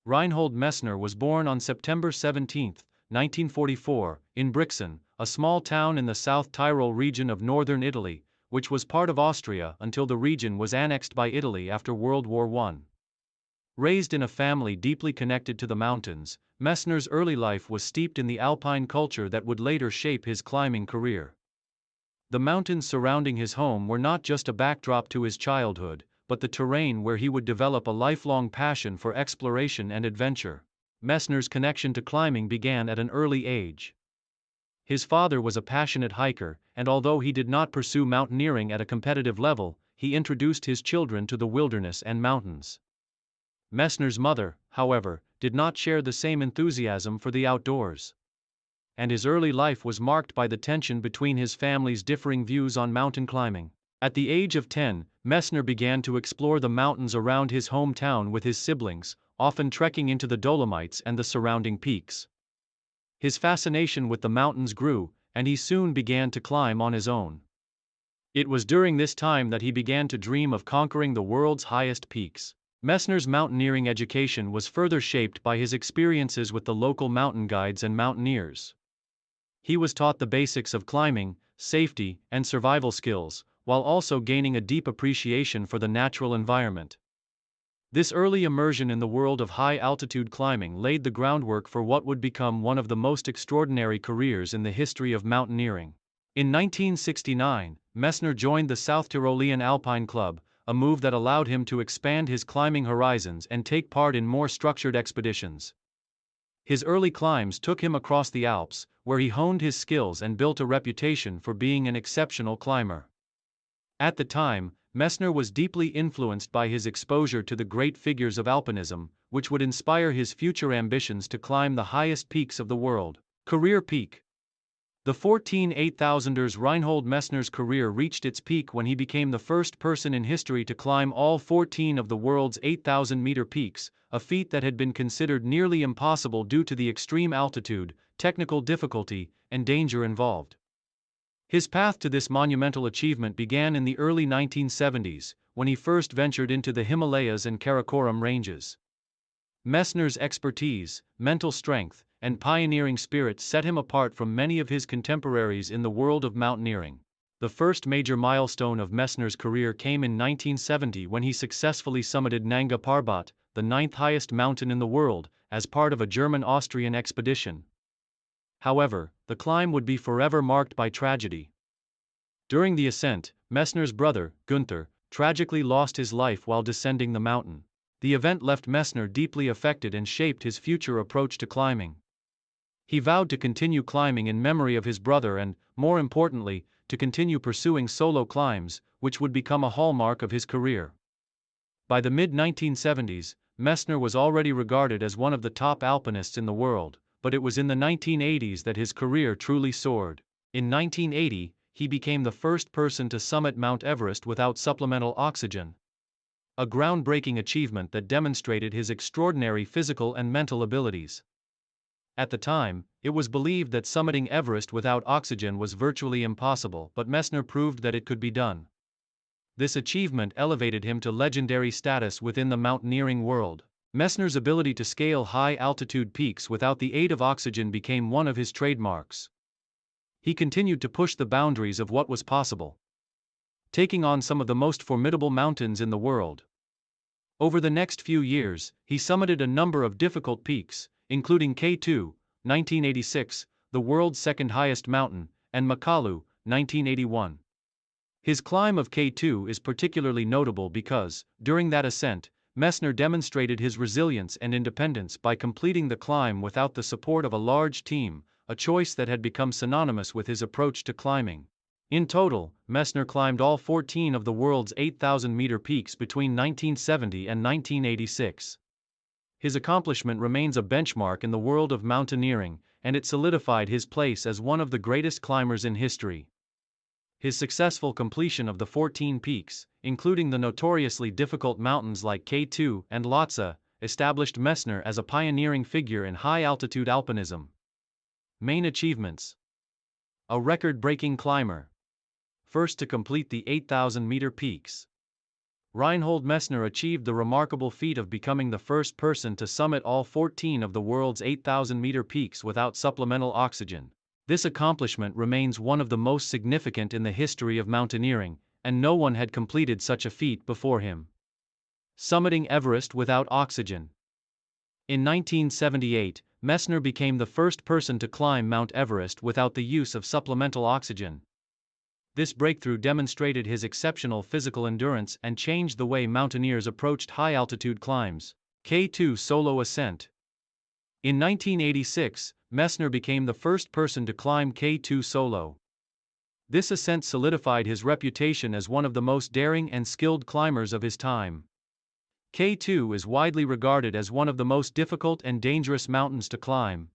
Reinhold Messner was born on September 17, 1944, in Brixen, a small town in the South Tyrol region of northern Italy, which was part of Austria until the region was annexed by Italy after World War I. Raised in a family deeply connected to the mountains, Messner's early life was steeped in the alpine culture that would later shape his climbing career. The mountains surrounding his home were not just a backdrop to his childhood, but the terrain where he would develop a lifelong passion for exploration and adventure. Messner's connection to climbing began at an early age. His father was a passionate hiker, and although he did not pursue mountaineering at a competitive level, he introduced his children to the wilderness and mountains. Messner's mother, however, did not share the same enthusiasm for the outdoors. And his early life was marked by the tension between his family's differing views on mountain climbing. At the age of 10, Messner began to explore the mountains around his hometown with his siblings, often trekking into the Dolomites and the surrounding peaks. His fascination with the mountains grew, and he soon began to climb on his own. It was during this time that he began to dream of conquering the world's highest peaks. Messner's mountaineering education was further shaped by his experiences with the local mountain guides and mountaineers. He was taught the basics of climbing, safety, and survival skills, while also gaining a deep appreciation for the natural environment. This early immersion in the world of high-altitude climbing laid the groundwork for what would become one of the most extraordinary careers in the history of mountaineering. In 1969, Messner joined the South Tyrolean Alpine Club, a move that allowed him to expand his climbing horizons and take part in more structured expeditions. His early climbs took him across the Alps, where he honed his skills and built a reputation for being an exceptional climber. At the time, Messner was deeply influenced by his exposure to the great figures of alpinism, which would inspire his future ambitions to climb the highest peaks of the world. Career peak. The 14 8,000ers. Reinhold Messner's career reached its peak when he became the first person in history to climb all 14 of the world's 8,000-meter peaks, a feat that had been considered nearly impossible due to the extreme altitude, technical difficulty, and danger involved. His path to this monumental achievement began in the early 1970s, when he first ventured into the Himalayas and Karakoram ranges. Messner's expertise, mental strength, and pioneering spirit set him apart from many of his contemporaries in the world of mountaineering. The first major milestone of Messner's career came in 1970 when he successfully summited Nanga Parbat, the ninth highest mountain in the world, as part of a German-Austrian expedition. However, the climb would be forever marked by tragedy. During the ascent, Messner's brother, Günther, tragically lost his life while descending the mountain. The event left Messner deeply affected and shaped his future approach to climbing. He vowed to continue climbing in memory of his brother and, more importantly, to continue pursuing solo climbs, which would become a hallmark of his career. By the mid-1970s, Messner was already regarded as one of the top alpinists in the world, but it was in the 1980s that his career truly soared. In 1980, he became the first person to summit Mount Everest without supplemental oxygen. A groundbreaking achievement that demonstrated his extraordinary physical and mental abilities. At the time, it was believed that summiting Everest without oxygen was virtually impossible, but Messner proved that it could be done. This achievement elevated him to legendary status within the mountaineering world. Messner's ability to scale high-altitude peaks without the aid of oxygen became one of his trademarks. He continued to push the boundaries of what was possible, taking on some of the most formidable mountains in the world. Over the next few years, he summited a number of difficult peaks, including K2, 1986, the world's second highest mountain, and Makalu, 1981. His climb of K2 is particularly notable because, during that ascent, Messner demonstrated his resilience and independence by completing the climb without the support of a large team, a choice that had become synonymous with his approach to climbing. In total, Messner climbed all 14 of the world's 8,000-meter peaks between 1970 and 1986. His accomplishment remains a benchmark in the world of mountaineering, and it solidified his place as one of the greatest climbers in history. His successful completion of the 14 peaks, including the notoriously difficult mountains like K2 and Lhotse, established Messner as a pioneering figure in high-altitude alpinism. Main achievements: a record-breaking climber. First to complete the 8,000-meter peaks. Reinhold Messner achieved the remarkable feat of becoming the first person to summit all 14 of the world's 8,000-meter peaks without supplemental oxygen. This accomplishment remains one of the most significant in the history of mountaineering, and no one had completed such a feat before him. Summiting Everest without oxygen. In 1978, Messner became the first person to climb Mount Everest without the use of supplemental oxygen. This breakthrough demonstrated his exceptional physical endurance and changed the way mountaineers approached high-altitude climbs. K2 Solo Ascent. In 1986, Messner became the first person to climb K2 solo. This ascent solidified his reputation as one of the most daring and skilled climbers of his time. K2 is widely regarded as one of the most difficult and dangerous mountains to climb,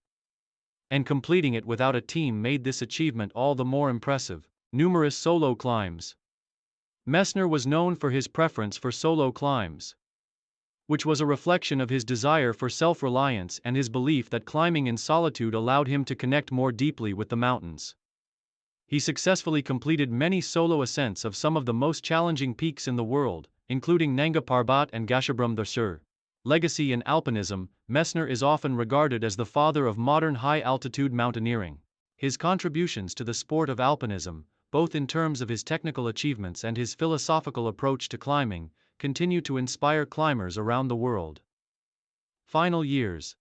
and completing it without a team made this achievement all the more impressive. Numerous solo climbs. Messner was known for his preference for solo climbs, which was a reflection of his desire for self-reliance and his belief that climbing in solitude allowed him to connect more deeply with the mountains. He successfully completed many solo ascents of some of the most challenging peaks in the world, including Nanga Parbat and Gasherbrum Sur. Legacy in alpinism. Messner is often regarded as the father of modern high-altitude mountaineering. His contributions to the sport of alpinism, both in terms of his technical achievements and his philosophical approach to climbing, continue to inspire climbers around the world. Final years.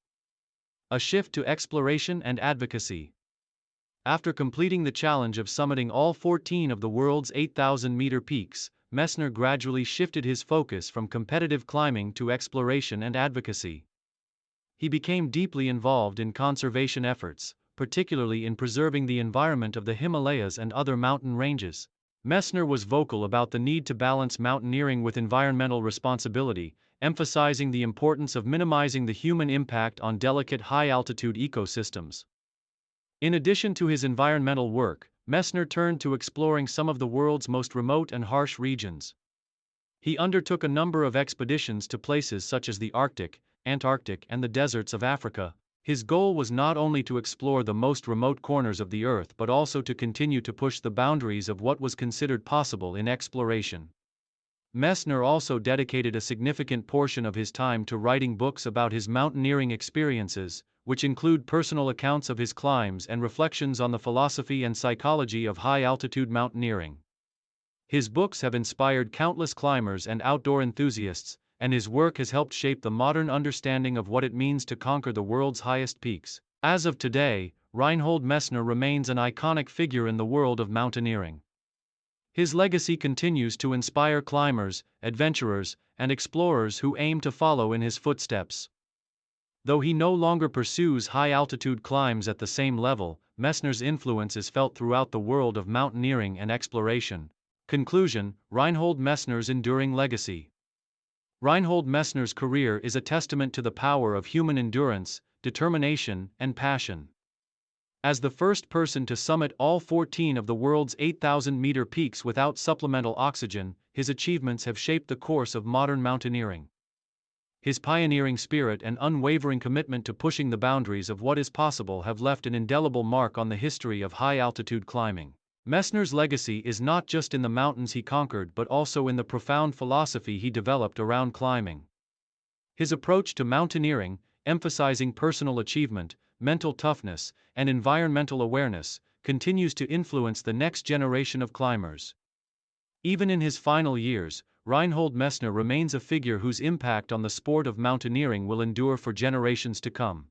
A shift to exploration and advocacy. After completing the challenge of summiting all 14 of the world's 8,000-meter peaks, Messner gradually shifted his focus from competitive climbing to exploration and advocacy. He became deeply involved in conservation efforts, particularly in preserving the environment of the Himalayas and other mountain ranges. Messner was vocal about the need to balance mountaineering with environmental responsibility, emphasizing the importance of minimizing the human impact on delicate high-altitude ecosystems. In addition to his environmental work, Messner turned to exploring some of the world's most remote and harsh regions. He undertook a number of expeditions to places such as the Arctic, Antarctic, and the deserts of Africa. His goal was not only to explore the most remote corners of the Earth but also to continue to push the boundaries of what was considered possible in exploration. Messner also dedicated a significant portion of his time to writing books about his mountaineering experiences, which include personal accounts of his climbs and reflections on the philosophy and psychology of high-altitude mountaineering. His books have inspired countless climbers and outdoor enthusiasts, and his work has helped shape the modern understanding of what it means to conquer the world's highest peaks. As of today, Reinhold Messner remains an iconic figure in the world of mountaineering. His legacy continues to inspire climbers, adventurers, and explorers who aim to follow in his footsteps. Though he no longer pursues high-altitude climbs at the same level, Messner's influence is felt throughout the world of mountaineering and exploration. Conclusion: Reinhold Messner's enduring legacy. Reinhold Messner's career is a testament to the power of human endurance, determination, and passion. As the first person to summit all 14 of the world's 8,000-meter peaks without supplemental oxygen, his achievements have shaped the course of modern mountaineering. His pioneering spirit and unwavering commitment to pushing the boundaries of what is possible have left an indelible mark on the history of high-altitude climbing. Messner's legacy is not just in the mountains he conquered but also in the profound philosophy he developed around climbing. His approach to mountaineering, emphasizing personal achievement, mental toughness, and environmental awareness, continues to influence the next generation of climbers. Even in his final years, Reinhold Messner remains a figure whose impact on the sport of mountaineering will endure for generations to come.